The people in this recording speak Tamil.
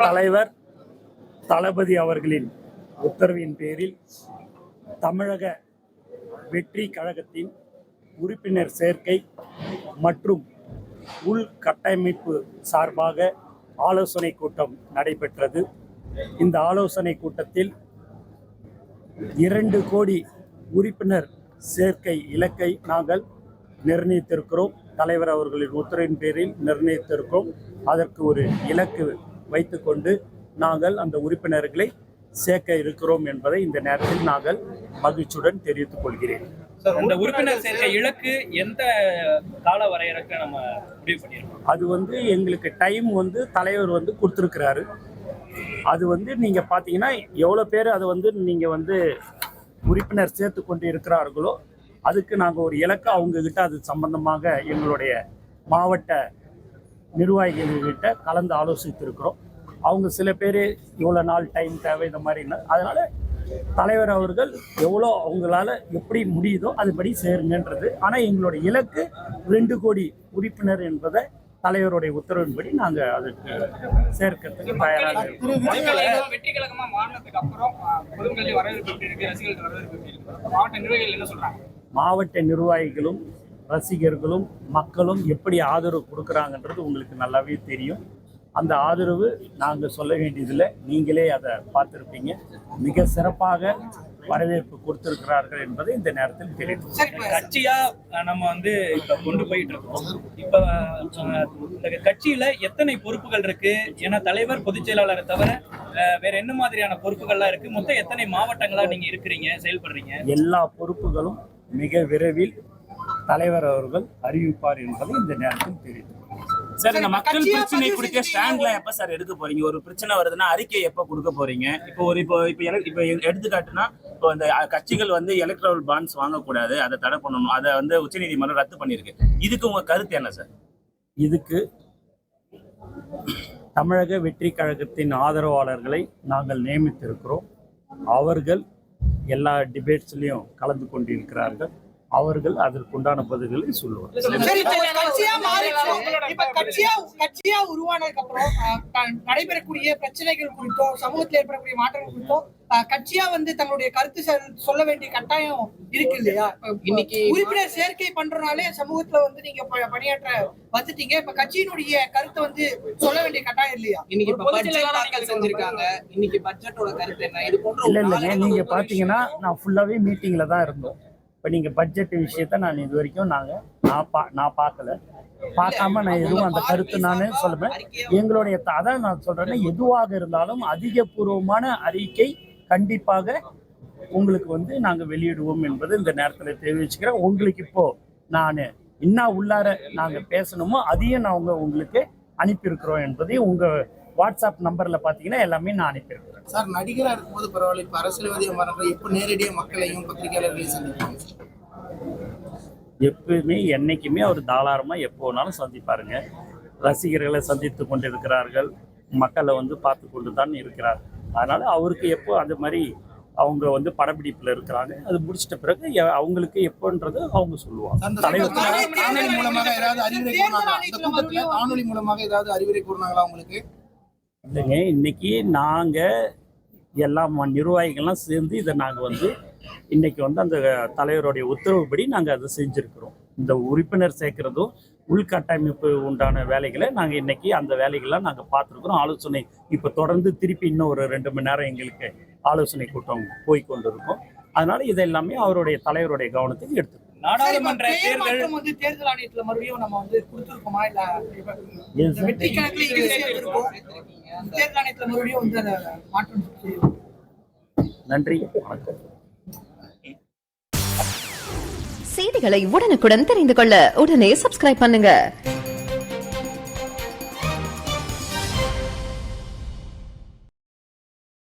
தலைவர் தளபதி அவர்களின் உத்தரவின் பேரில் தமிழக வெற்றி கழகத்தின் உறுப்பினர் சேர்க்கை மற்றும் உள்கட்டமைப்பு சார்பாக ஆலோசனை கூட்டம் நடைபெற்றது. இந்த ஆலோசனை கூட்டத்தில் 2 கோடி உறுப்பினர் சேர்க்கை இலக்கை நாங்கள் நிர்ணயித்திருக்கிறோம். தலைவர் அவர்களின் உத்தரவின் பேரில் நிர்ணயித்திருக்கிறோம். அதற்கு ஒரு இலக்கு வைத்துக்கொண்டு நாங்கள் அந்த உறுப்பினர்களை சேர்க்க இருக்கிறோம் என்பதை இந்த நேரத்தில் நாங்கள் மகிழ்ச்சியுடன் தெரிவித்துக் கொள்கிறேன். அந்த உறுப்பினர் சேர்க்கை இலக்கு எந்த கால வரையறைக்கு நம்ம முடிவு பண்ணியிருக்கோம்? அது எங்களுக்கு டைம் தலைவர் கொடுத்துருக்கிறாரு. அது நீங்க பாத்தீங்கன்னா எவ்வளவு பேர் அதை நீங்க உறுப்பினர் சேர்த்து கொண்டு இருக்கிறார்களோ அதுக்கு நாங்கள் ஒரு இலக்கு அவங்க கிட்ட அது சம்பந்தமாக எங்களுடைய மாவட்ட நிர்வாகிகள்கிட்ட கலந்து ஆலோசித்திருக்கிறோம். அவங்க சில பேர் இவ்வளோ நாள் டைம் தேவை இந்த மாதிரி. அதனால தலைவர் அவர்கள் எவ்வளோ அவங்களால எப்படி முடியுதோ அதுபடி சேருங்கன்றது. ஆனால் எங்களுடைய இலக்கு 2 கோடி உறுப்பினர் என்பதை தலைவருடைய உத்தரவின்படி நாங்கள் அதுக்கு சேர்க்கிறதுக்கு தயாராக இருக்கோம். வெற்றி கழகமா மாநிலத்துக்கு அப்புறம் பொதுமக்கள் வரவேற்பு இருக்கு, ரசிகர்கள் வரவேற்பு இருக்கு. மாவட்ட நிர்வாகிகள் என்ன சொல்றாங்க? மாவட்ட நிர்வாகிகளும் ரசிகர்களும் மக்களும் எப்படி ஆதரவு கொடுக்குறாங்கன்றது உங்களுக்கு நல்லாவே தெரியும். அந்த ஆதரவு நாங்கள் சொல்ல வேண்டியதில்லை, நீங்களே அதை பார்த்துருப்பீங்க. மிக சிறப்பாக வரவேற்பு கொடுத்திருக்கிறார்கள் என்பதை இந்த நேரத்தில் தெரியும். கட்சியா நம்ம இப்ப கொண்டு போயிட்டு இருக்கோம். இப்ப இந்த கட்சியில எத்தனை பொறுப்புகள் இருக்கு? ஏன்னா தலைவர், பொதுச் செயலாளரை தவிர வேற என்ன மாதிரியான பொறுப்புகள்லாம் இருக்கு? மொத்தம் எத்தனை மாவட்டங்களா நீங்க இருக்கிறீங்க, செயல்படுறீங்க? எல்லா பொறுப்புகளும் மிக விரைவில் தலைவர் அவர்கள் அறிவிப்பார் என்பதை இந்த நேரத்தில் தெரியும். சார், இந்த மக்கள் பிரச்சனை குறித்த ஸ்டாண்ட்ல எப்ப சார் எடுக்க போறீங்க? ஒரு பிரச்சனை வருதுன்னா அறிக்கை எப்ப கொடுக்க போறீங்க? இப்போ எடுத்துக்காட்டுனா, இப்போ இந்த கட்சிகள் எலக்ட்ரல் பாண்ட்ஸ் வாங்கக்கூடாது, அதை தடை பண்ணணும், அதை உச்சநீதிமன்றம் ரத்து பண்ணிருக்கு. இதுக்கு உங்க கருத்து என்ன சார்? இதுக்கு தமிழக வெற்றி கழகத்தின் ஆதரவாளர்களை நாங்கள் நியமித்திருக்கிறோம். அவர்கள் எல்லா டிபேட்ஸ்லயும் கலந்து கொண்டிருக்கிறார்கள். அவர்கள் அதற்குண்டான பதில்களை சொல்லுவார்கள். கட்சியா உருவானதுக்கு அப்புறம் நடைபெறக்கூடிய பிரச்சனைகள் குறித்தோ, சமூகத்தில் ஏற்படக்கூடிய மாற்றங்கள் குறித்தோ கட்சியா தங்களுடைய கருத்து சொல்ல வேண்டிய கட்டாயம் இருக்கு இல்லையா? இன்னைக்கு உறுப்பினர் சேர்க்கை பண்றதுனாலே சமூகத்துல நீங்க பணியாற்ற வந்துட்டீங்க. இப்ப கட்சியினுடைய கருத்தை சொல்ல வேண்டிய கட்டாயம் இல்லையா? இன்னைக்கு பட்ஜெட் தாக்கல் செஞ்சிருக்காங்க. இன்னைக்கு பட்ஜெட்டோட கருத்து என்ன? இது போன்ற இல்லைங்க, நீங்க பாத்தீங்கன்னா நான் ஃபுல்லாவே மீட்டிங்ல தான் இருந்தோம். இப்போ நீங்கள் பட்ஜெட் விஷயத்த நான் இது வரைக்கும் நான் பார்க்காம நான் எதுவும் அந்த கருத்து நான் சொல்லுவேன். எங்களுடைய அதான் நான் சொல்றேன்னா, எதுவாக இருந்தாலும் அதிகபூர்வமான அறிக்கை கண்டிப்பாக உங்களுக்கு நாங்கள் வெளியிடுவோம் என்பது இந்த நேரத்தில் தெரிவிச்சுக்கிறேன். உங்களுக்கு இப்போ நான் என்ன உள்ளார நாங்கள் பேசணுமோ அதையும் நான் உங்களுக்கு அனுப்பியிருக்கிறோம் என்பதையும் உங்கள் வாட்ஸ்அப் நம்பரில் பார்த்தீங்கன்னா எல்லாமே நான் அனுப்பியிருக்கிறேன். சார், நடிகராக இருக்கும்போது பரவாயில்ல, இப்போ அரசியல்வாதியாக மாறப்ப எப்போ நேரடியாக மக்களையும் பத்திரிகையாளர்களையும் சந்திப்பாங்க? எப்பவுமே என்னைக்குமே அவர் தாராளமாக எப்போ வேணாலும் சந்திப்பாருங்க. ரசிகர்களை சந்தித்து கொண்டிருக்கிறார்கள், மக்களை பார்த்து கொண்டு தான் இருக்கிறார். அதனால அவருக்கு எப்போ அந்த மாதிரி அவங்க படப்பிடிப்பில் இருக்கிறாங்க. அது முடிச்சிட்ட பிறகு அவங்களுக்கு எப்போன்றது அவங்க சொல்லுவாங்க. காணொலி மூலமாக ஏதாவது அறிவுரை கூறினாங்களா? இந்த கூட்டத்தில் காணொலி மூலமாக ஏதாவது அறிவுரை கூறினாங்களா உங்களுக்கு? இல்லைங்க, இன்னைக்கு நாங்கள் எல்லா நிர்வாகிகள்லாம் சேர்ந்து இதை நாங்கள் இன்னைக்கு அந்த தலைவருடைய உத்தரவுப்படி நாங்கள் அதை செஞ்சுருக்கிறோம். இந்த உறுப்பினர் சேர்க்கிறதும் உள்கட்டமைப்பு உண்டான வேலைகளை நாங்கள் இன்னைக்கு அந்த வேலைகள்லாம் நாங்கள் பார்த்துருக்குறோம். ஆலோசனை இப்போ தொடர்ந்து திருப்பி இன்னும் ஒரு 2 மணி நேரம் எங்களுக்கு ஆலோசனை கூட்டம் போய்கொண்டு இருக்கும். அதனால இதெல்லாமே அவருடைய தலைவருடைய கவனத்துக்கு எடுத்துக்கணும். நாடாளுமன்ற தேர்தல் ஆணையத்துல மறுபடியும் நம்ம கொடுத்துருக்கோமா? இல்ல தேர்தல் ஆணையத்துல மறுபடியும் மாற்றம்? நன்றி, வணக்கம். செய்திகளை உடனுக்குடன் தெரிந்து கொள்ள உடனே சப்ஸ்கிரைப் பண்ணுங்க.